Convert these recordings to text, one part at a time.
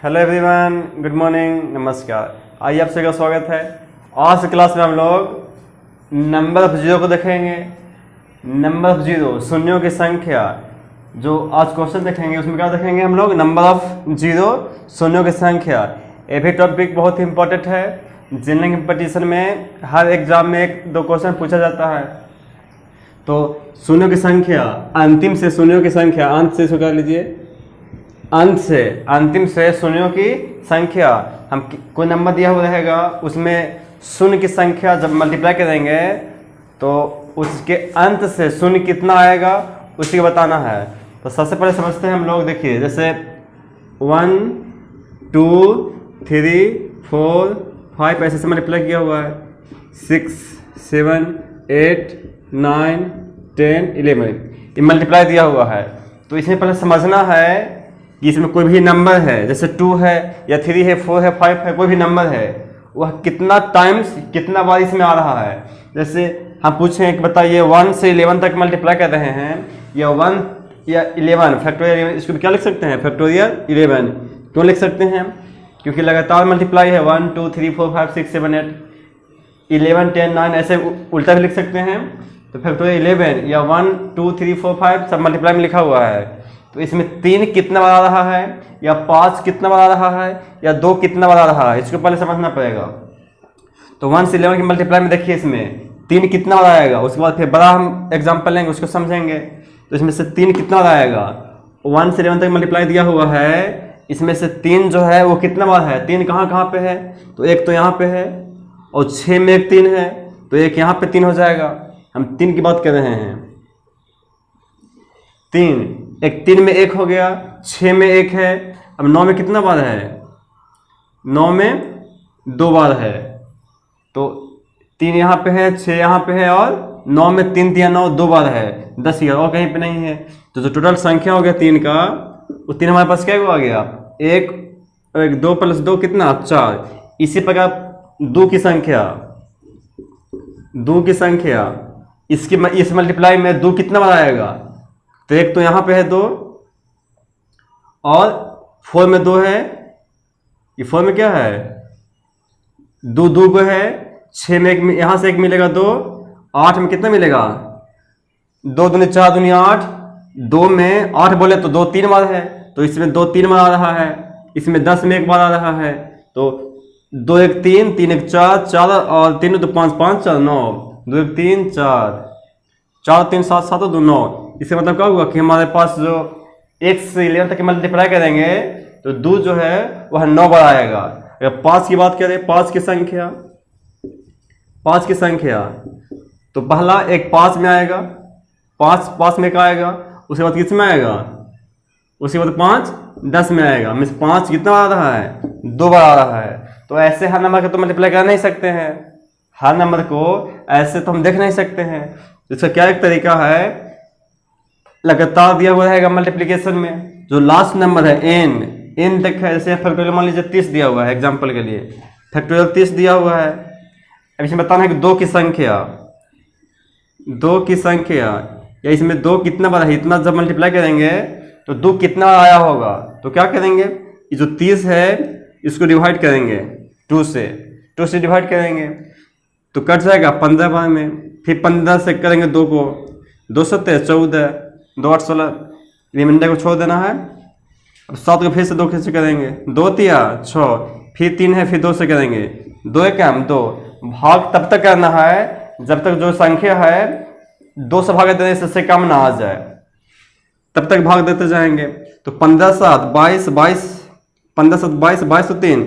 Hello everyone, good morning, नमस्कार। आइए आप सभी का स्वागत है। आज की क्लास में हम लोग नंबर ऑफ जीरो को देखेंगे। नंबर ऑफ जीरो, शून्यों की संख्या। जो आज क्वेश्चन देखेंगे उसमें क्या देखेंगे हम लोग? नंबर ऑफ जीरो, शून्यों की संख्या। ये भी टॉपिक बहुत ही इंपॉर्टेंट है। जनरल कंपटीशन में हर एग्जाम में एक दो क्वेश्चन पूछा जाता है। तो शून्यों की संख्या, अंतिम से शून्यों की संख्या, अंत से शुरू कर लीजिए। अंत से अंतिम से शून्यों की संख्या। हम कोई नंबर दिया हुआ रहेगा, उसमें शून्य की संख्या जब मल्टीप्लाई करेंगे तो उसके अंत से शून्य कितना आएगा उसी को बताना है। तो सबसे पहले समझते हैं हम लोग। देखिए, जैसे 1 2 3 4 5 ऐसे से मल्टीप्लाई किया हुआ है। 6 7 8 9 10 11 ये मल्टीप्लाई दिया हुआ है। तो इसमें पहले समझना है कि इसमें कोई भी नंबर है, जैसे 2 है या 3 है, 4 है, 5 है, कोई भी नंबर है, वह कितना टाइम्स, कितना बार इसमें आ रहा है। जैसे हम पूछें कि बताइए 1 से 11 तक मल्टीप्लाई कर रहे हैं, या 1 या 11 फैक्टोरियल 11, इसको क्या लिख सकते हैं? फैक्टोरियल 11। क्यों लिख सकते हैं? क्योंकि लगातार मल्टीप्लाई है। 1 2 3 4 5 6 7 8 11 10 9 ऐसे उल्टा भी लिख सकते हैं। तो फैक्टोरियल 11 या 1 2 3 4 5 सब मल्टीप्लाई में लिखा हुआ है। तो इसमें 3 कितना बार आ रहा है, या 5 कितना बार आ रहा है, या 2 कितना बार आ रहा है, इसको पहले समझना पड़ेगा। तो 1 से 11 की मल्टीप्लाई में देखिए इसमें 3 कितना बार आएगा, उसके बाद फिर बड़ा हम एग्जाम्पल लेंगे, उसको समझेंगे। तो इसमें से 3 कितना बार आएगा? 1 से 11 तक मल्टीप्लाई दिया हुआ है, इसमें से 3 जो है वो कितना बार है? 3 कहाँ कहाँ पे है? तो एक तो यहाँ पे है, और 6 में एक 3 है, तो एक यहाँ पे 3 हो जाएगा। हम 3 की बात कर रहे हैं। 3 में 1 हो गया, 6 में 1 है। अब 9 में कितना बार है? 9 में 2 बार है। तो 3 यहाँ पे है, 6 यहाँ पे है, और 9 में 3 3 9 2 बार है। 10 ही और कहीं पे नहीं है। तो जो टोटल संख्या हो गया 3 का, वो 3 हमारे पास क्या आ गया? 1 2 + 2 कितना? 4। इसी प्रकार 2 की संख्या, 2 की संख्या इस मल्टीप्लाई में 2 कितना बार आएगा? तो एक तो यहाँ पे है 2, और 4 में 2 है। ये 4 में क्या है? 2 2 को है। 6 में 1, यहाँ से 1 मिलेगा 2। 8 में कितना मिलेगा? 2 दूनी 4 दूनी 8। 2 में 8 बोले तो 2 3 बार है, तो इसमें 2 3 बार आ रहा है। इसमें 10 में 1 बार आ रहा है। तो 2 1 3 3 1 4 4 और 3 2 5 5 4 9 2 1 3 4 4 3 7 7 2 9। इससे मतलब क्या हुआ कि हमारे पास जो 1 से 11 तक मल्टीप्लाई करेंगे तो 2 जो है वह 9 बार आएगा। अगर 5 की बात करें, 5 की संख्या, 5 की संख्या, तो पहला एक 5 में आएगा, 5 में क्या आएगा? उसके बाद किस में आएगा? उसके बाद 5 10 में आएगा। मीन्स 5 कितना बार आ रहा है? 2 बार आ रहा है। तो ऐसे हर नंबर को तो मल्टीप्लाई कर नहीं सकते हैं। हर नंबर को ऐसे तो हम देख नहीं सकते हैं। इसका क्या एक तरीका है, लगातार दिया हुआ रहेगा मल्टीप्लिकेशन में। जो लास्ट नंबर है n तक है, जैसे फैक्टोरियल मान लीजिए 30 दिया हुआ है, एग्जांपल के लिए फैक्टोरियल 30 दिया हुआ है। अब इसमें बताना है कि 2 की संख्या, 2 की संख्या, या इसमें 2 कितना बार है, इतना जब मल्टीप्लाई करेंगे तो 2 कितना बार आया होगा। तो क्या करेंगे, ये जो 30 है इसको डिवाइड करेंगे 2 से डिवाइड करेंगे तो कट जाएगा 15 बार में। फिर 15 से करेंगे 2 को, 2 7 14, 2 8 16, रिमाइंडर को छोड़ देना है। अब 7 को फिर से 2 से करेंगे, 2 3 6, फिर 3 है, फिर 2 से करेंगे, 2 1 2। भाग तब तक करना है जब तक जो संख्या है 2 से भाग देने से कम ना आ जाए, तब तक भाग देते जाएंगे। तो 15 7 22 22, 15 7 22 22 तो 3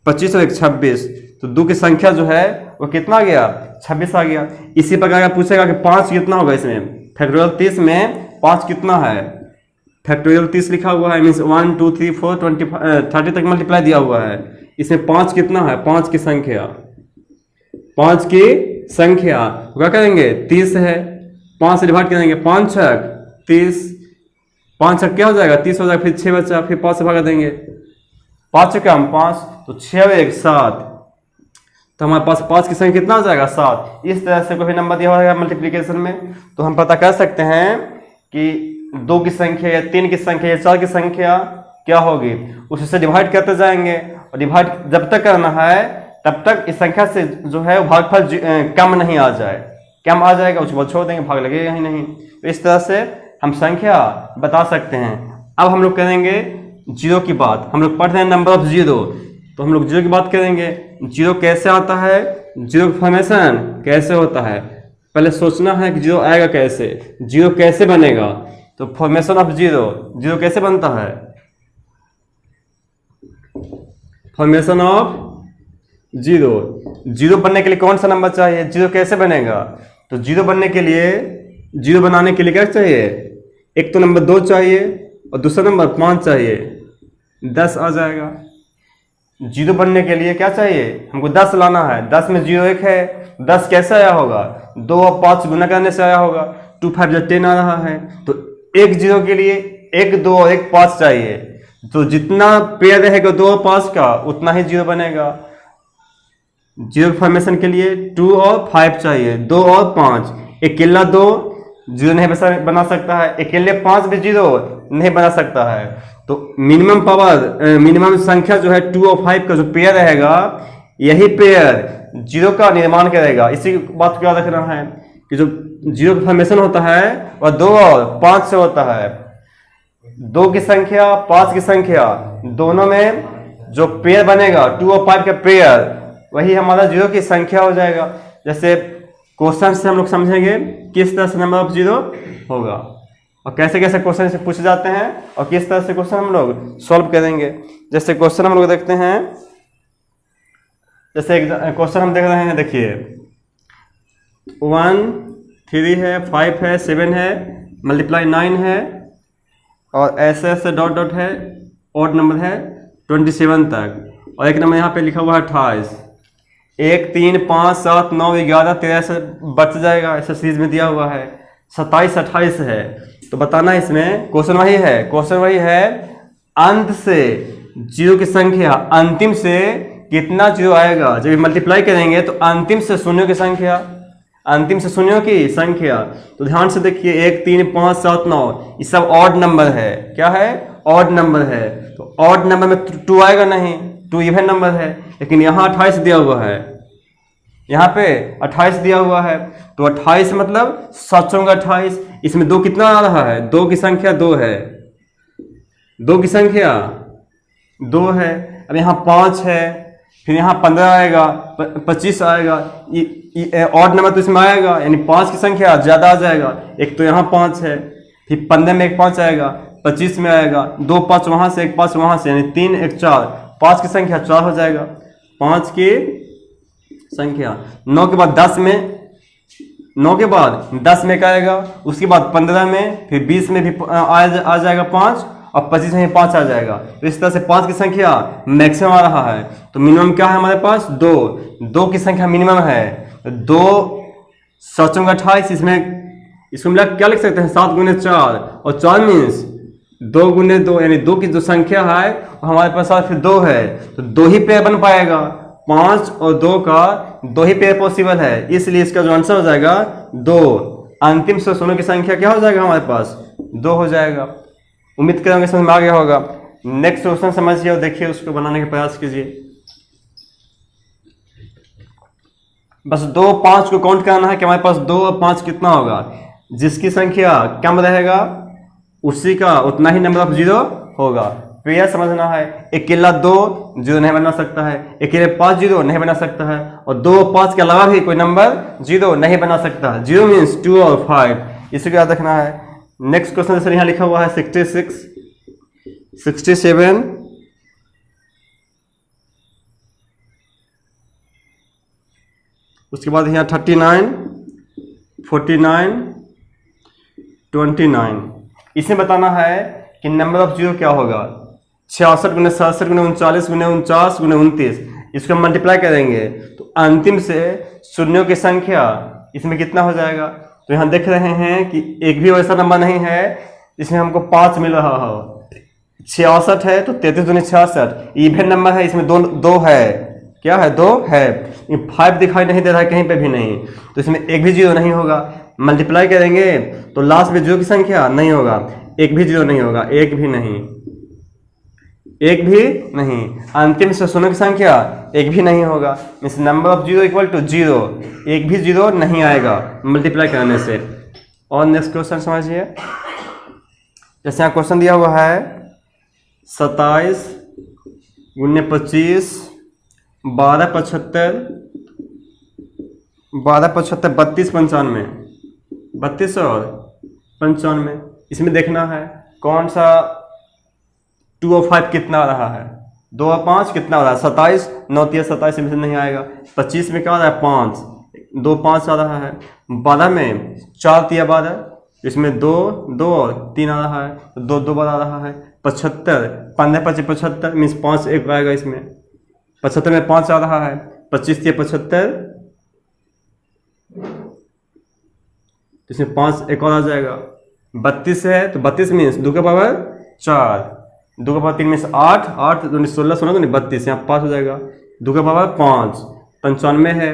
25 और 1 26। तो 2 की संख्या जो है वो कितना आ गया? 26 आ गया। इसी प्रकार का पूछेगा कि 5 कितना होगा इसमें। फैक्टोरियल 30 में 5 कितना है? फैक्टोरियल 30 लिखा हुआ है, मीन्स 1 2 3 4 30 तक मल्टीप्लाई दिया हुआ है। इसमें 5 कितना है? 5 की संख्या, 5 की संख्या क्या करेंगे? 30 है, 5 से डिवाइड करेंगे, 5 6 30, 5 6 क्या हो जाएगा? 30 हो जाएगा। फिर 6 बचा, फिर 5 से भागा देंगे, 5 6 5, तो 6 और 1 7। तो हमारे पास 5 की संख्या कितना हो जाएगा? 7। इस तरह से कोई भी नंबर दिया होगा मल्टीप्लिकेशन में तो हम पता कर सकते हैं कि 2 की संख्या या 3 की संख्या या 4 की संख्या क्या होगी, उससे डिवाइड करते जाएंगे और डिवाइड जब तक करना है तब तक इस संख्या से जो है भागफल कम नहीं आ जाए। कम आ जाएगा उसके बाद छोड़ देंगे, भाग लगेगा ही नहीं। तो इस तरह से हम संख्या बता सकते हैं। अब हम लोग करेंगे जीरो की बात। हम लोग पढ़ रहे हैं नंबर ऑफ जीरो, तो हम लोग जीरो की बात करेंगे। जीरो कैसे आता है, जीरो फॉर्मेशन कैसे होता है, पहले सोचना है कि जीरो आएगा कैसे, जीरो कैसे बनेगा। तो फॉर्मेशन ऑफ जीरो, जीरो कैसे बनता है, फॉर्मेशन ऑफ जीरो। जीरो बनने के लिए कौन सा नंबर चाहिए, जीरो कैसे बनेगा। तो जीरो बनने के लिए, जीरो बनाने के लिए क्या चाहिए, एक तो नंबर 2 चाहिए और दूसरा नंबर 5 चाहिए, 10 आ जाएगा। जीरो बनने के लिए क्या चाहिए, हमको 10 लाना है। 10 में जीरो एक है, 10 कैसे आया होगा, 2 और 5 गुना करने से आया होगा। 2 5 10 आ रहा है। तो एक जीरो के लिए 1 2 और 1 5 चाहिए। तो जितना पेयर रहेगा 2 और 5 का उतना ही जीरो बनेगा। जीरो फॉर्मेशन के लिए 2 और 5 चाहिए, 2 और 5। अकेला 2 जीरो नहीं बना सकता है, अकेले 5 भी जीरो नहीं बना सकता है। तो मिनिमम पावर, मिनिमम संख्या जो है 2 और 5 का जो पेयर रहेगा, यही पेयर जीरो का निर्माण करेगा। इसी बात को याद रखना है कि जो जीरो का फॉर्मेशन होता है वह 2 और 5 से होता है। 2 की संख्या 5 की संख्या दोनों में जो पेयर बनेगा 2 और 5 का पेयर, वही हमारा जीरो की संख्या हो जाएगा। जैसे क्वेश्चन से हम लोग समझेंगे किस तरह से नंबर ऑफ जीरो होगा और कैसे कैसे क्वेश्चन से पूछे जाते हैं और किस तरह से क्वेश्चन हम लोग सॉल्व करेंगे। जैसे क्वेश्चन हम लोग देखते हैं, जैसे क्वेश्चन हम देख रहे हैं, देखिए 1 3 है, 5 है, 7 है, मल्टीप्लाई 9 है और ऐसे ऐसे डॉट डॉट है, ऑड नंबर है 27 तक और एक नंबर यहाँ पे लिखा हुआ है 28। 1 3 5 7 9 11 13 से बच जाएगा, ऐसा सीरीज में दिया हुआ है। 27 28 है। तो बताना इसमें क्वेश्चन वही है, क्वेश्चन वही है अंत से जीरो की संख्या अंतिम से कितना जीरो आएगा। जब मल्टीप्लाई करेंगे तो अंतिम से शून्यों की संख्या, अंतिम से शून्यों की संख्या। तो ध्यान से देखिए 1 3 5 7 9 ये सब ऑड नंबर है। क्या है, ऑड नंबर है। तो ऑड नंबर में 2 आएगा नहीं, 2 इवन नंबर है। लेकिन यहाँ 28 दिया हुआ है, यहाँ पे 28 दिया हुआ है। तो 28 मतलब 7 चौंगा 28। इसमें 2 कितना आ रहा है, 2 की संख्या 2 है, 2 की संख्या 2 है। अब यहाँ 5 है, फिर यहाँ 15 आएगा, 25 आएगा। ऑड नंबर तो इसमें आएगा, यानी 5 की संख्या ज्यादा आ जाएगा। एक तो यहाँ 5 है, फिर 15 में एक 5 आएगा, 25 में आएगा 2 5 वहां से, 1 5 वहां से, यानी 3 1 4, 5 की संख्या 4 हो जाएगा। 5 की संख्या 9 के बाद 10 में, 9 के बाद 10 में क्या आएगा, उसके बाद 15 में, फिर 20 में भी आ जाएगा 5 और 25 में 5 आ जाएगा। तो इस तरह से 5 की संख्या मैक्सिमम आ रहा है। तो मिनिमम क्या है हमारे पास, 2 की संख्या मिनिमम है। 2 7 चौंगा 28, इसको मिला क्या लिख सकते हैं, 7 गुने 4 और 4 मीन्स 2 गुने 2, यानी 2 की जो संख्या है हमारे पास फिर 2 है। तो 2 ही पेयर बन पाएगा, 5 और 2 का 2 ही पेयर पॉसिबल है। इसलिए इसका जो आंसर हो जाएगा 2। अंतिम से शून्यों की संख्या क्या हो जाएगा हमारे पास, 2 हो जाएगा। उम्मीद करेंगे समझ में आ गया होगा। नेक्स्ट क्वेश्चन समझिए और देखिए, उसको बनाने का प्रयास कीजिए। बस 2 5 को काउंट करना है कि हमारे पास 2 और 5 कितना होगा। जिसकी संख्या कम रहेगा उसी का उतना ही नंबर ऑफ जीरो होगा। तो यह समझना है, अकेला 2 जीरो नहीं बना सकता है, अकेले 5 जीरो नहीं बना सकता है और 2 और 5 के अलावा भी कोई नंबर जीरो नहीं बना सकता है। जीरो मीन्स 2 और 5, इसी को याद रखना है। नेक्स्ट क्वेश्चन जैसे यहाँ लिखा हुआ है 66 67 उसके बाद यहाँ 39 49 29। इसमें बताना है कि नंबर ऑफ जीरो क्या होगा। 66 गुने 67 गुने 39 गुने 49 गुने 29, इसको हम मल्टीप्लाई करेंगे तो अंतिम से शून्यों की संख्या इसमें कितना हो जाएगा। तो यहाँ देख रहे हैं कि एक भी वैसा नंबर नहीं है इसमें हमको 5 मिल रहा हो। 66 है तो 33 दूनी 66, इवन नंबर है, इसमें 2 है। क्या है, 2 है। 5 दिखाई नहीं दे रहा है कहीं पे भी नहीं, तो इसमें एक भी जीरो नहीं होगा। मल्टीप्लाई करेंगे तो लास्ट में जीरो की संख्या नहीं होगा, एक भी जीरो नहीं होगा, एक भी नहीं। एक भी नहीं, अंतिम से शून्य की संख्या एक भी नहीं होगा, means number of zero equal to zero, एक भी जीरो नहीं आएगा मल्टीप्लाई करने से। और नेक्स्ट क्वेश्चन समझिए, जैसे यहाँ क्वेश्चन दिया हुआ है 27 गुने 25 12 75 32 95, 32 और 95, इसमें देखना है कौन सा 2 और 5 कितना आ रहा है, 2 और 5 कितना आ रहा है, 27, 9 3 27 में से नहीं आएगा। 25 में क्या आ रहा है 5, 2 5 आ रहा है। 12 में 4 3 12, इसमें 2 2 और 3 आ रहा है, तो 2 2 बार आ रहा है। 75 15 25 75 मीन्स 5 एक आएगा इसमें, 75 में 5 आ रहा है, 25 3 75, इसमें 5 एक और आ जाएगा। 32 है तो 32 मीन्स 2 के पावर 4, 2 के पावर 3 मीन्स 8 8 2 16 16 तो 32, यहाँ 5 हो जाएगा, 2 के पावर 5। 95 है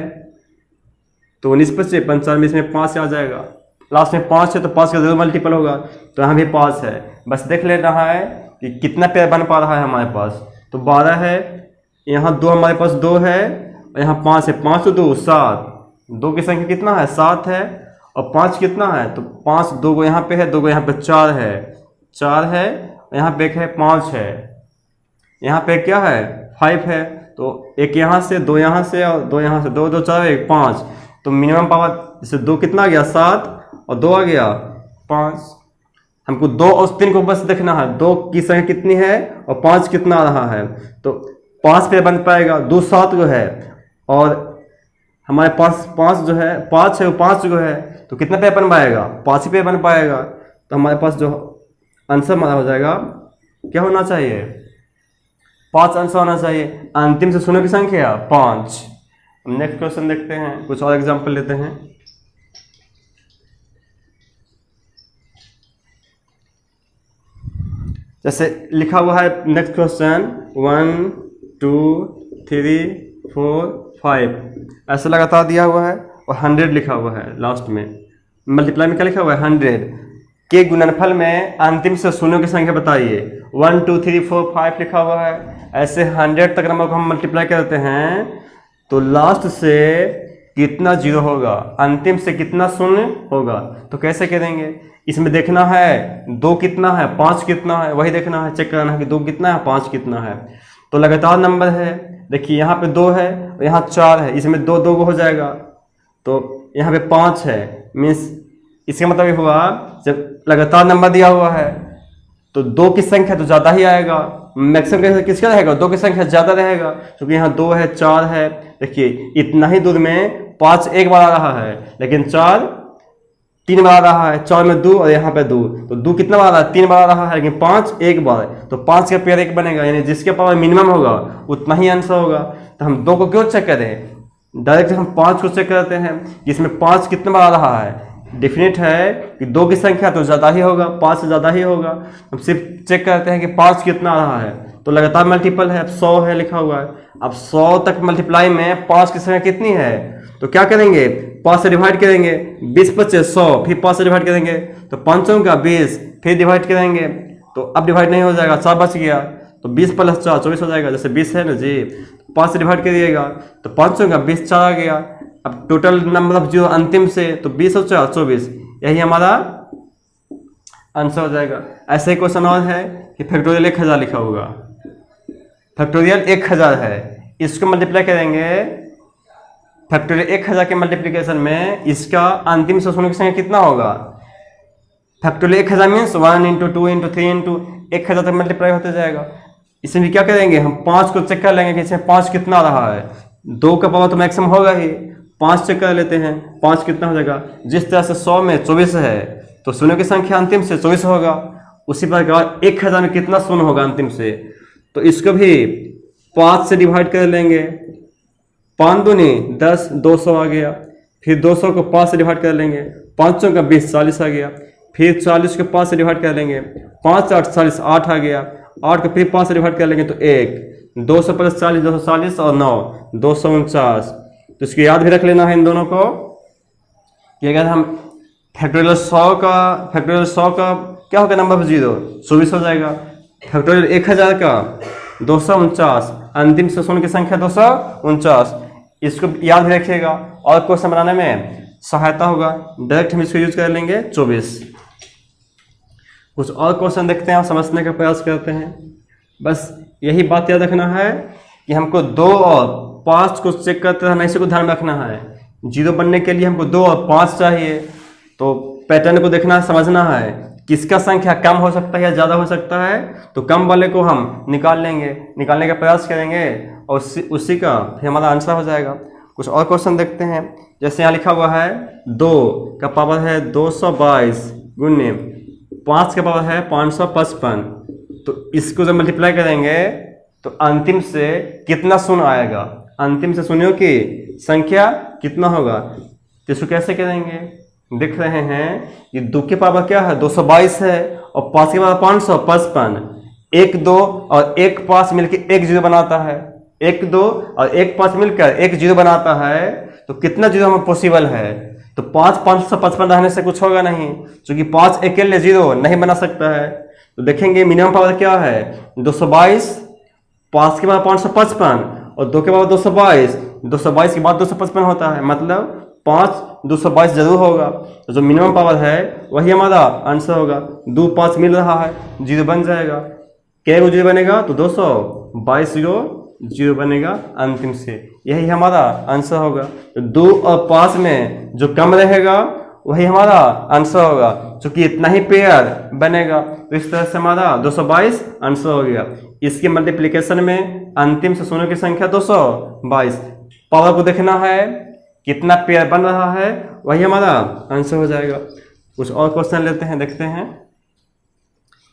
तो 19 25 95, इसमें 5 आ जाएगा, लास्ट में 5 है तो 5 का 0 मल्टीपल होगा, तो यहाँ भी 5 है। बस देख ले रहा है कि कितना पेयर बन पा रहा है हमारे पास, तो 12 है, यहाँ 2 हमारे पास 2 है और यहाँ 5 है, 5 तो 2 7, 2 की संख्या कितना है 7 है, और 5 कितना है तो 5, 2 को यहाँ पे है, 2 को यहाँ पे 4 है, 4 है, यहाँ पे एक है 5 है, यहाँ पे क्या है 5 है, तो एक यहाँ से 2 यहाँ से और 2 यहाँ से, 2 2 4 1 5, तो मिनिमम पावर जैसे 2 कितना आ गया 7 और 2 आ गया 5। हमको 2 और 3 को बस देखना है, 2 की संख्या कितनी है और 5 कितना आ रहा है, तो 5 पे बन पाएगा, 2 7 जो है और हमारे पास 5 जो है 5 है, वो 5 जो है तो कितना पे बन पाएगा 5 ही पे बन पाएगा, तो हमारे पास जो आंसर हमारा हो जाएगा क्या होना चाहिए 5 आंसर होना चाहिए। अंतिम से शून्य की संख्या 5। नेक्स्ट क्वेश्चन देखते हैं, कुछ और एग्जांपल लेते हैं। जैसे लिखा हुआ है नेक्स्ट क्वेश्चन 1 2 3 4 5, ऐसा लगातार दिया हुआ है और 100 लिखा हुआ है लास्ट में। मल्टीप्लाई में क्या लिखा हुआ है 100 के गुणनफल में अंतिम से शून्यों की संख्या बताइए। 1 2 3 4 5 लिखा हुआ है, ऐसे 100 तक नंबर को हम मल्टीप्लाई करते हैं तो लास्ट से कितना जीरो होगा, अंतिम से कितना शून्य होगा, तो कैसे करेंगे, इसमें देखना है 2 कितना है 5 कितना है, वही देखना है, चेक करना है कि 2 कितना है 5 कितना है। तो लगातार नंबर है, देखिए यहाँ पे 2 है और यहाँ 4 है, इसमें 2 2 हो जाएगा, तो यहाँ पे 5 है, मीन्स इसका मतलब ये हुआ जब लगातार नंबर दिया हुआ है तो 2 की संख्या तो ज़्यादा ही आएगा, मैक्सिमम किसका रहेगा 2 की संख्या ज़्यादा रहेगा, क्योंकि यहाँ 2 है 4 है, देखिए इतना ही दूर में 5 एक बार आ रहा है, लेकिन 4 3 बार आ रहा है, 4 में 2 और यहाँ पे 2, तो 2 कितना बार आ रहा है 3 बार आ रहा है, लेकिन 5 एक बार, तो 5 का पेयर 1 बनेगा, यानी जिसके पावर मिनिमम होगा उतना ही आंसर होगा। तो हम 2 को क्यों चेक करें, डायरेक्ट हम 5 को चेक करते हैं, इसमें 5 कितना बार आ रहा है, डेफिनेट है कि 2 की संख्या तो ज़्यादा ही होगा, 5 से ज़्यादा ही होगा। हम सिर्फ चेक करते हैं कि 5 कितना आ रहा है, तो लगातार मल्टीपल है, अब 100 है लिखा हुआ है, अब 100 तक मल्टीप्लाई में 5 की संख्या कितनी है, तो क्या करेंगे 5 से डिवाइड करेंगे, 20 25 100, फिर 5 से डिवाइड करेंगे तो 5 का 20, फिर डिवाइड करेंगे तो अब डिवाइड नहीं हो जाएगा, 4 बच गया, तो 20 + 4 24 हो जाएगा, जैसे 20 है ना जी, 5 से डिवाइड करिएगा तो 5 का 20 4 आ गया। अब टोटल नंबर ऑफ जीरो अंतिम से, तो 20 और 4 24, यही हमारा आंसर हो जाएगा। ऐसे ही क्वेश्चन और है कि फैक्टोरियल 1000 लिखा होगा, फैक्टोरियल 1000 है, इसको मल्टीप्लाई करेंगे, फैक्टोरियल 1000 के मल्टीप्लिकेशन में इसका अंतिम से शून्य की संख्या कितना होगा, फैक्टोरियल 1000 मीन्स 1 × 2 × 3 × 1000 तक मल्टीप्लाई होते जाएगा। इसमें भी क्या करेंगे हम 5 को चेक कर लेंगे कि इसमें 5 कितना आ रहा है, 2 का पावर तो मैक्सिमम होगा ही, 5 चेक कर लेते हैं 5 कितना हो जाएगा। जिस तरह से 100 में 24 है तो शून्य की संख्या अंतिम से 24 होगा, उसी प्रकार 1000 में कितना शून्य होगा अंतिम से, तो इसको भी 5 से डिवाइड कर लेंगे, 5 दूनी 10, 200 आ गया, फिर 200 को 5 से डिवाइड कर लेंगे, 5 का 20 40 आ गया, फिर 40 को 5 से डिवाइड कर लेंगे, 5 8 40 8 आ गया, 8 को फिर 5 से डिवाइड कर लेंगे तो 1, 200 + 40 240 और 9 249। तो इसको याद भी रख लेना है इन दोनों को कि अगर हम फैक्टोरियल 100 का क्या होगा नंबर ऑफ जीरो 24 हो जाएगा, फैक्टोरियल 1000 का 249, अंतिम से शून्य की संख्या 249। इसको याद भी रखिएगा और क्वेश्चन बनाने में सहायता होगा। डायरेक्ट हम इसको यूज कर लेंगे 24। कुछ और क्वेश्चन देखते हैं और समझने का प्रयास करते हैं। बस यही बात याद रखना है कि हमको 2 और 5 को चेक करते रहना, इसी को ध्यान रखना है। 0 बनने के लिए हमको 2 और 5 चाहिए, तो पैटर्न को देखना समझना है, किसका संख्या कम हो सकता है या ज़्यादा हो सकता है, तो कम वाले को हम निकाल लेंगे, निकालने का प्रयास करेंगे और उसी का फिर हमारा आंसर हो जाएगा। कुछ और क्वेश्चन देखते हैं। जैसे यहाँ लिखा हुआ है 2 का पावर है 222 गुने 5 का पावर है 555, तो इसको जब मल्टीप्लाई करेंगे तो अंतिम से कितना शून्य आएगा, अंतिम से शून्यों की संख्या कितना होगा, तो इसको कैसे करेंगे। देख रहे हैं कि 2 के पावर क्या है 222 है और 5 के पावर 555, 1 2 और 1 5 मिलकर 1 0 बनाता है, 1 2 और 1 5 मिलकर 1 0 बनाता है, तो कितना 0 हमें पॉसिबल है, तो 5 555 रहने से कुछ होगा नहीं, क्योंकि 5 अकेले 0 नहीं बना सकता है। तो देखेंगे मिनिमम पावर क्या है 222, 5 के बाद 555 और 2 के बाद 222, 222 के बाद 255 होता है, मतलब 5 222 जरूर होगा। तो जो मिनिमम पावर है वही हमारा आंसर होगा। 2 5 मिल रहा है, 0 बन जाएगा। क्या 0 बनेगा तो 222 0 बनेगा अंतिम से, यही हमारा आंसर होगा। तो 2 और 5 में जो कम रहेगा वही हमारा आंसर होगा, क्योंकि इतना ही पेयर बनेगा। तो इस तरह से हमारा 222 आंसर हो गया। इसके मल्टीप्लिकेशन में अंतिम से शून्य की संख्या 222, पावर को देखना है कितना पेयर बन रहा है, वही हमारा आंसर हो जाएगा। कुछ और क्वेश्चन लेते हैं, देखते हैं।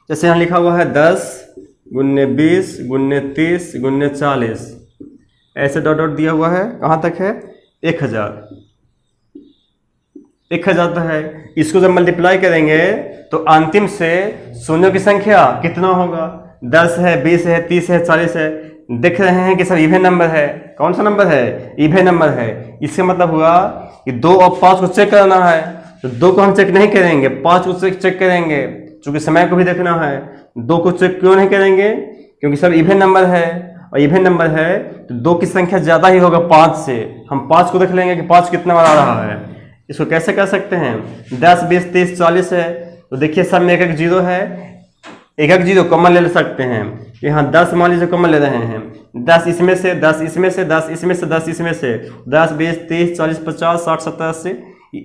जैसे यहाँ लिखा हुआ है 10 गुन्ने 20 गुन्ने 30 गुन्ने 40, ऐसे डॉट डॉट दिया हुआ है, कहाँ तक है 1000 तो है। इसको जब मल्टीप्लाई करेंगे तो अंतिम से शून्यों की संख्या कितना होगा, 10 है 20 है 30 है 40 है। देख रहे हैं कि सब इवन नंबर है। कौन सा नंबर है, इवन नंबर है। इससे मतलब हुआ कि 2 और 5 को चेक करना है, तो 2 को हम चेक नहीं करेंगे, 5 को चेक करेंगे, क्योंकि समय को भी देखना है। 2 को चेक क्यों नहीं करेंगे, क्योंकि सब इवन नंबर है, और इवन नंबर है तो 2 की संख्या ज़्यादा ही होगा 5 से। हम 5 को देख लेंगे कि 5 कितना बार आ रहा है। इसको कैसे कर सकते हैं, 10 20 30 40 है, तो देखिए सब में 1 1 0 है, 1 1 0 कॉमन ले सकते हैं। यहाँ 10 मान लीजिए कॉमन ले रहे हैं, 10 इसमें से 10 इसमें से 10 इसमें से 10 इसमें से 10 20 30 40 50 60 70 80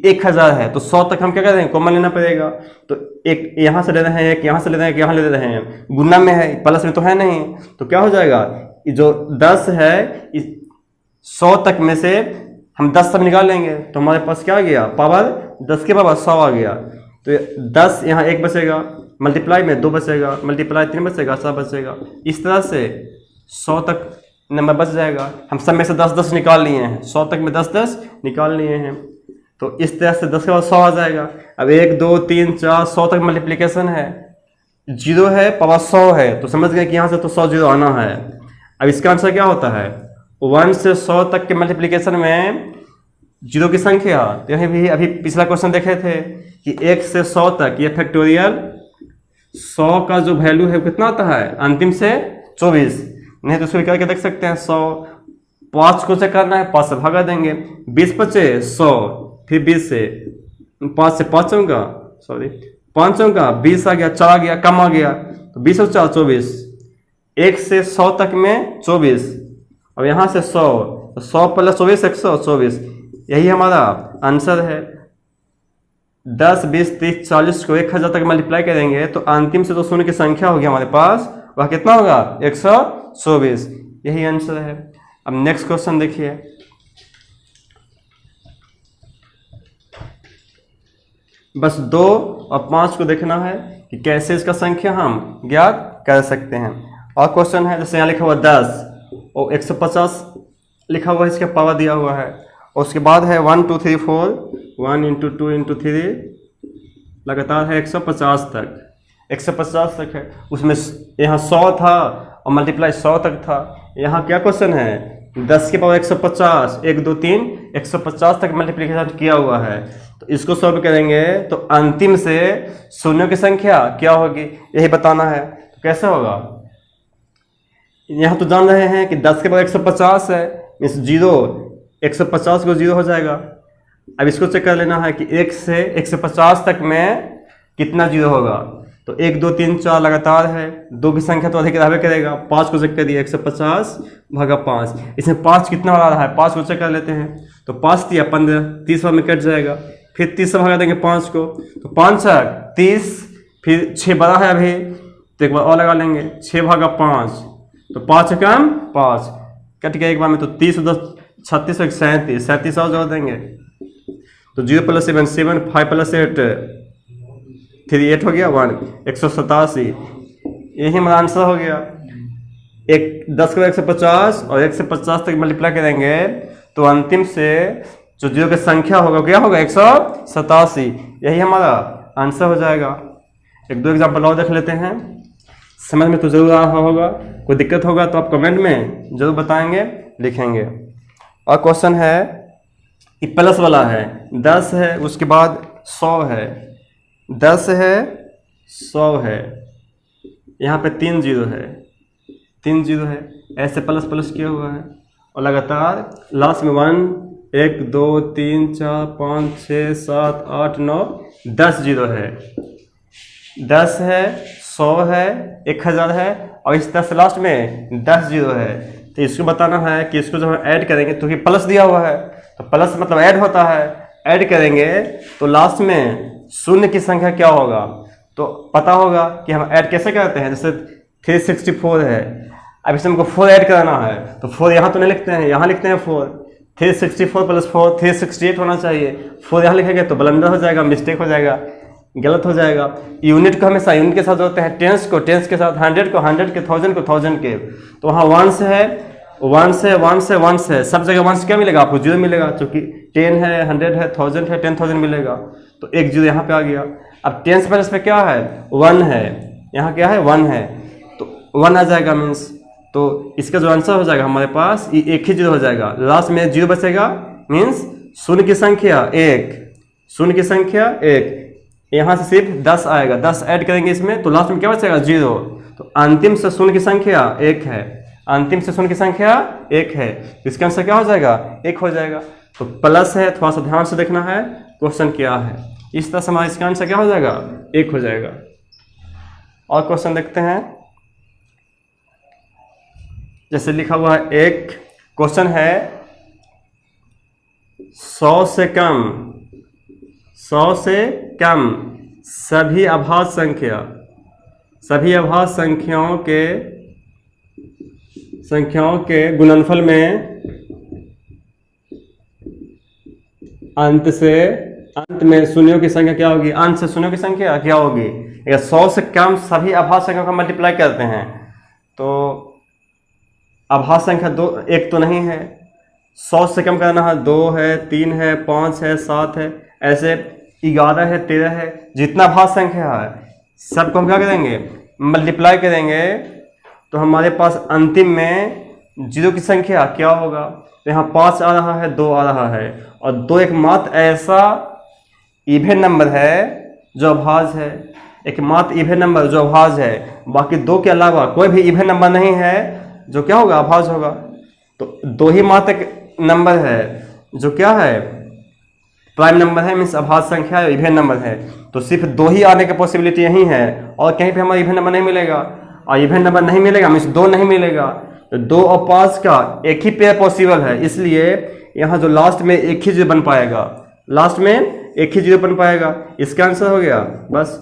1000 है, तो 100 तक हम क्या कर रहे हैं, कॉमन लेना पड़ेगा। तो एक यहाँ से ले रहे हैं, एक यहाँ से ले रहे हैं, एक यहाँ ले रहे हैं, गुना में है, प्लस में तो है नहीं, तो क्या हो जाएगा, जो 10 है 100 तक में से हम 10 सब निकाल लेंगे, तो हमारे पास क्या आ गया, पावर 10 के पावर 100 आ गया। तो 10 यहाँ 1 बचेगा, मल्टीप्लाई में 2 बचेगा, मल्टीप्लाई 3 बचेगा, 7 बचेगा। इस तरह से 100 तक नंबर बच जाएगा। हम सब में से 10 10 निकाल लिए हैं, 100 तक में 10 10 निकाल लिए हैं, तो इस तरह से 10 के बाद 100 आ जाएगा। अब 1 2 3 4 100 तक मल्टीप्लिकेशन है, 0 है पावर 100 है, तो समझ गए कि यहाँ से तो 100 0 आना है। अब इसका आंसर क्या होता है, 1 से 100 तक के मल्टीप्लिकेशन में 0 की संख्या, तो यही भी अभी पिछला क्वेश्चन देखे थे कि 1 से 100 तक ये फैक्टोरियल 100 का जो वैल्यू है कितना आता है, अंतिम से 24, नहीं तो उसको करके देख सकते हैं 100, 5 को चेक करना है, 5 से भगा देंगे, 20 बचे 100, फिर 20 से 5 से 5 का 5 का 20 आ गया, 4 आ गया, कम आ गया, तो 20 और 4 24, 1 से 100 तक में 24, अब यहाँ से 100, तो 100 प्लस 24 124, यही हमारा आंसर है। 10 20 30 40 को 1000 तक मल्टीप्लाई करेंगे तो अंतिम से जो शून्य की संख्या होगी हमारे पास, वह कितना होगा 124, यही आंसर है। अब नेक्स्ट क्वेश्चन देखिए, बस 2 और 5 को देखना है कि कैसे इसका संख्या हम ज्ञात कर सकते हैं। और क्वेश्चन है, जैसे यहाँ लिखा हुआ 10 और 150 लिखा हुआ है, इसका पावर दिया हुआ है, और उसके बाद है 1 2 3 4, 1 × 2 × 3 लगातार है 150 तक, 150 तक है। उसमें यहाँ 100 था और मल्टीप्लाई 100 तक था। यहाँ क्या क्वेश्चन है, 10 के पावर 150, 1 2 3 150 तक मल्टीप्लिकेशन किया हुआ है, तो इसको सॉल्व करेंगे तो अंतिम से शून्यों की संख्या क्या होगी, यही बताना है। तो कैसे होगा, यहाँ तो जान रहे हैं कि 10 के बाद 150 है, मीन्स जीरो 150 को जीरो हो जाएगा। अब इसको चेक कर लेना है कि 1 से 150 तक में कितना जीरो होगा। तो 1 2 3 4 लगातार है, 2 की संख्या तो अधिक रहबे करेगा। 5 को चेक करिए, 150 भागा 5, इसमें 5 कितना आ रहा है 5 को चेक कर लेते हैं। तो 5 दिया 15, 30 में कट जाएगा, फिर 30 से भगा देंगे 5 को, तो 5 30, फिर 6 बड़ा है अभी, तो एक बार और लगा लेंगे 6 भागा 5, तो 5 कम 5 कट गया एक बार में, तो 30 10 36 और 37, 37 और जोड़ देंगे, तो 0 + 7 7, 5 + 8 3 8 हो गया 1 187। यही हमारा आंसर हो गया। 10 को 150 और 1 से 50 तक मल्टीप्लाई करेंगे तो अंतिम से जो जीरो की संख्या होगा क्या होगा 187। यही हमारा आंसर हो जाएगा। 1 2 एग्जाम्पल और देख लेते हैं, समझ में तो जरूर आ रहा होगा। कोई दिक्कत होगा तो आप कमेंट में जरूर बताएंगे, लिखेंगे। और क्वेश्चन है कि प्लस वाला है, 10 है, उसके बाद 100 है, 10 है 100 है, यहाँ पे 3 जीरो है, 3 जीरो है, ऐसे प्लस प्लस किया हुआ है और लगातार लास्ट में 1 2 3 4 5 6 7 8 9 10 जीरो है, 10 है 100 है 1000 है और इस 10 लास्ट में 10 जीरो है। तो इसको बताना है कि इसको जब हम ऐड करेंगे तो कि प्लस दिया हुआ है तो प्लस मतलब ऐड होता है, ऐड करेंगे तो लास्ट में शून्य की संख्या क्या होगा तो पता होगा कि हम ऐड कैसे करते हैं। जैसे 364 है, अब इसमें हमको 4 ऐड कराना है तो 4 यहाँ तो नहीं लिखते हैं, यहाँ लिखते हैं 4, 364 + 4 368 होना चाहिए, 4 यहाँ लिखेंगे तो ब्लंडर हो जाएगा, मिस्टेक हो जाएगा, गलत हो जाएगा। यूनिट को हमेशा यूनिट के साथ जोड़ते हैं, टेंस को टेंस के साथ, 100 को 100 के, 1000 को 1000 के। तो वहाँ 1 से है, 1 से 1 से 1 से सब जगह 1 से क्या मिलेगा आपको 0 मिलेगा, क्योंकि 10 है 100 है 1000 है 10,000 मिलेगा, तो 1 जीरो यहाँ पे आ गया। अब टेंस प्लस पे क्या है 1 है, यहाँ क्या है 1 है, तो 1 आ जाएगा मीन्स, तो इसका जो आंसर हो जाएगा हमारे पास ये 1 ही जीरो हो जाएगा, लास्ट में 0 बचेगा मीन्स शून्य की संख्या 1, शून्य की संख्या 1, यहाँ से सिर्फ 10 आएगा, 10 ऐड करेंगे इसमें तो लास्ट में क्या बचेगा 0, तो अंतिम से शून्य की संख्या 1 है, अंतिम से शून्य की संख्या 1 है, तो इसका आंसर क्या हो जाएगा 1 हो जाएगा। तो प्लस है, थोड़ा सा ध्यान से देखना है क्वेश्चन क्या है, इस तरह से हमारा इसका आंसर क्या हो जाएगा 1 हो जाएगा। और क्वेश्चन देखते हैं, जैसे लिखा हुआ है एक क्वेश्चन है 100 से कम, 100 से कम सभी अभाज्य संख्या, सभी अभाज्य संख्याओं के गुणनफल में अंत में शून्यों की संख्या क्या होगी, अंत से शून्यों की संख्या क्या होगी। अगर 100 से कम सभी अभाज्य संख्याओं का मल्टीप्लाई करते हैं तो अभाज्य संख्या 2 1 तो नहीं है, 100 से कम करना है 2 है 3 है 5 है 7 है, ऐसे 11 है 13 है, जितना अभाज्य संख्या है सबको हम क्या करेंगे मल्टीप्लाई करेंगे, तो हमारे पास अंतिम में 0 की संख्या क्या होगा। तो यहाँ 5 आ रहा है 2 आ रहा है, और 2 एकमात्र ऐसा इवन नंबर है जो अभाज्य है, एकमात्र इवन नंबर जो अभाज्य है, बाकी 2 के अलावा कोई भी इवन नंबर नहीं है जो क्या होगा अभाज्य होगा। तो 2 ही मात्र नंबर है जो क्या है प्राइम नंबर है, मीन्स अभाज्य संख्या है, इवन नंबर है, तो सिर्फ 2 ही आने की पॉसिबिलिटी यही है, और कहीं पे हमारा इवन नंबर नहीं मिलेगा, और इवन नंबर नहीं मिलेगा मीन्स 2 नहीं मिलेगा, तो 2 और 5 का एक ही पेयर पॉसिबल है, इसलिए यहाँ जो लास्ट में एक ही जीरो बन पाएगा, लास्ट में एक ही जीरो बन पाएगा, इसका आंसर हो गया बस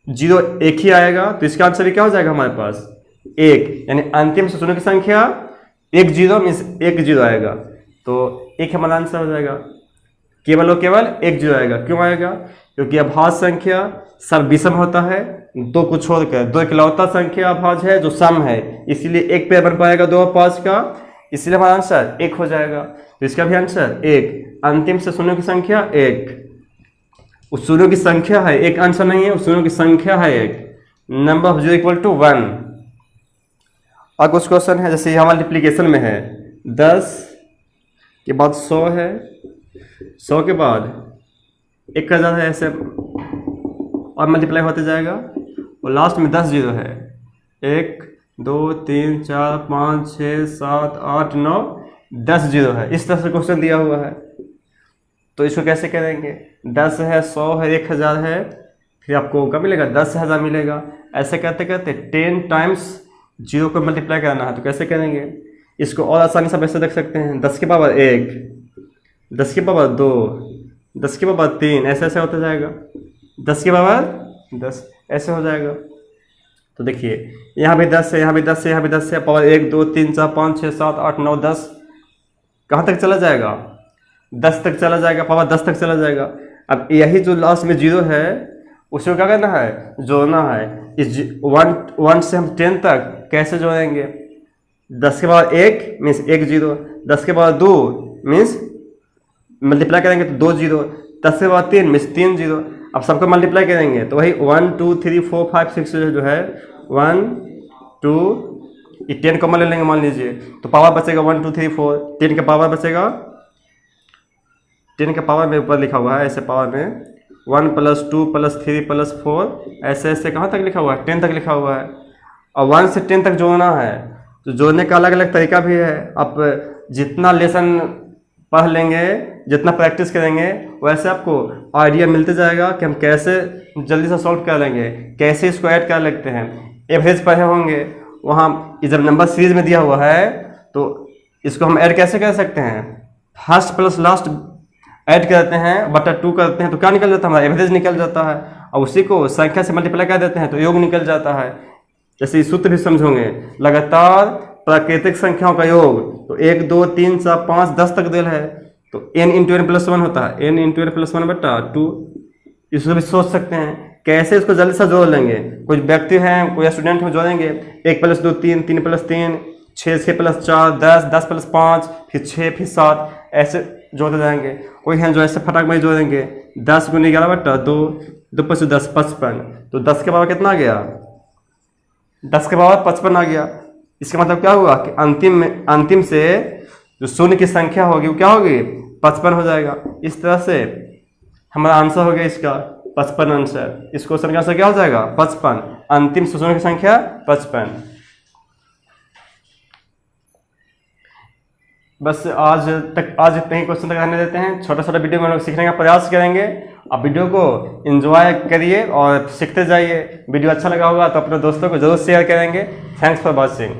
0 एक ही आएगा, तो इसका आंसर क्या हो जाएगा हमारे पास 1, यानी अंतिम से शून्य की संख्या 1 जीरो मीन्स 1 जीरो आएगा, तो 1 हमारा आंसर हो जाएगा, केवल और केवल 1 जीरो आएगा। क्यों आएगा, क्योंकि अभाज्य संख्या सब विषम होता है, 2 को छोड़कर 2 इकलौता संख्या अभाज्य है जो सम है, इसीलिए एक पेयर बन पाएगा 2 और 5 का, इसलिए हमारा आंसर 1 हो जाएगा। तो इसका भी आंसर 1, अंतिम से शून्यों की संख्या 1, उस शून्यों की संख्या है, एक आंसर नहीं है, उस शून्यों की संख्या है 1, नंबर ऑफ 0 = 1। और कुछ क्वेश्चन है जैसे यहाँ मल्टीप्लीकेशन में है 10 के बाद 100 है, 100 के बाद 1000 है, ऐसे और मल्टीप्लाई होते जाएगा, और लास्ट में 10 जीरो है, 1 2 3 4 5 6 7 8 9 10 जीरो है। इस तरह से क्वेश्चन दिया हुआ है, तो इसको कैसे करेंगे? 10 है, 100 है, 1000 है, फिर आपको क्या मिलेगा? 10,000 मिलेगा। ऐसे करते करते 10 टाइम्स जीरो को मल्टीप्लाई करना है, तो कैसे करेंगे? इसको और आसानी से ऐसे देख सकते हैं, 10 की पावर 1, 10 की पावर 2, 10 की पावर 3, ऐसे ऐसे होता जाएगा, 10 की पावर 10 ऐसे हो जाएगा। तो देखिए यहाँ भी 10 है, यहाँ भी 10 है, यहाँ भी 10 है, पावर 1 2 3 4 5 6 7 8 9 10, कहाँ तक चला जाएगा? 10 तक चला जाएगा, पावर 10 तक चला जाएगा। अब यही जो लास्ट में जीरो है उसको क्या करना है? जोड़ना है। इस 1 से हम 10 तक कैसे जोड़ेंगे? 10 के पावर 1 मीन्स 1 जीरो, 10 के पावर 2 मीन्स मल्टीप्लाई करेंगे तो 2 जीरो, 10 के पावर 3 मीन्स 3 जीरो। अब सबको मल्टीप्लाई करेंगे तो वही 1 2 3 4 5 6 जो है 1 2, ये 10 कॉमन ले लेंगे मान लीजिए, तो पावर बचेगा 1 2 3 4, 10 का पावर बचेगा, 10 का पावर में ऊपर लिखा हुआ है ऐसे पावर में 1 + 2 + 3 + 4, ऐसे ऐसे कहाँ तक लिखा हुआ है? 10 तक लिखा हुआ है। और 1 से 10 तक जोड़ना है, तो जोड़ने का अलग अलग तरीका भी है। आप जितना लेसन पढ़ लेंगे, जितना प्रैक्टिस करेंगे, वैसे आपको आइडिया मिलते जाएगा कि हम कैसे जल्दी से सॉल्व कर लेंगे, कैसे इसको ऐड कर लेते हैं। एवरेज पढ़े होंगे, वहाँ जब नंबर सीरीज में दिया हुआ है तो इसको हम ऐड कैसे कर सकते हैं? फर्स्ट प्लस लास्ट ऐड करते हैं, बटा 2 करते हैं, तो क्या निकल जाता है? हमारा एवरेज निकल जाता है। और उसी को संख्या से मल्टीप्लाई कर देते हैं तो योग निकल जाता है। जैसे सूत्र भी समझोगे, लगातार प्राकृतिक संख्याओं का योग, तो 1 2 3 4 5 10 तक दिल है, तो n × n + 1 होता है, n × n + 1 बटा 2। इसको भी सोच सकते हैं कैसे इसको जल्दी से जोड़ लेंगे। कुछ व्यक्ति हैं, कोई स्टूडेंट हो, जोड़ेंगे 1 + 2 3, 3 + 3 6, 6 + 4 10, 10 + 5 फिर 6 फिर 7, ऐसे जोड़ते जाएंगे। कोई हैं जो ऐसे फटाक में जोड़ेंगे 10 × 11 बटा 2, 2 + 10 55, तो 10 के पावर कितना आ गया? 10 के पावर 55 आ गया। इसका मतलब क्या हुआ कि अंतिम से जो शून्य की संख्या होगी वो क्या होगी? 55 हो जाएगा। इस तरह से हमारा आंसर हो गया इसका 55 आंसर। इस क्वेश्चन का आंसर क्या हो जाएगा? 55, अंतिम से शून्य की संख्या 55। बस आज इतने ही क्वेश्चन तक रहने देते हैं। छोटा छोटा वीडियो में हम लोग सीखने का प्रयास करेंगे। आप वीडियो को एंजॉय करिए और सीखते जाइए। वीडियो अच्छा लगा होगा तो अपने दोस्तों को जरूर शेयर करेंगे। Thanks for watching.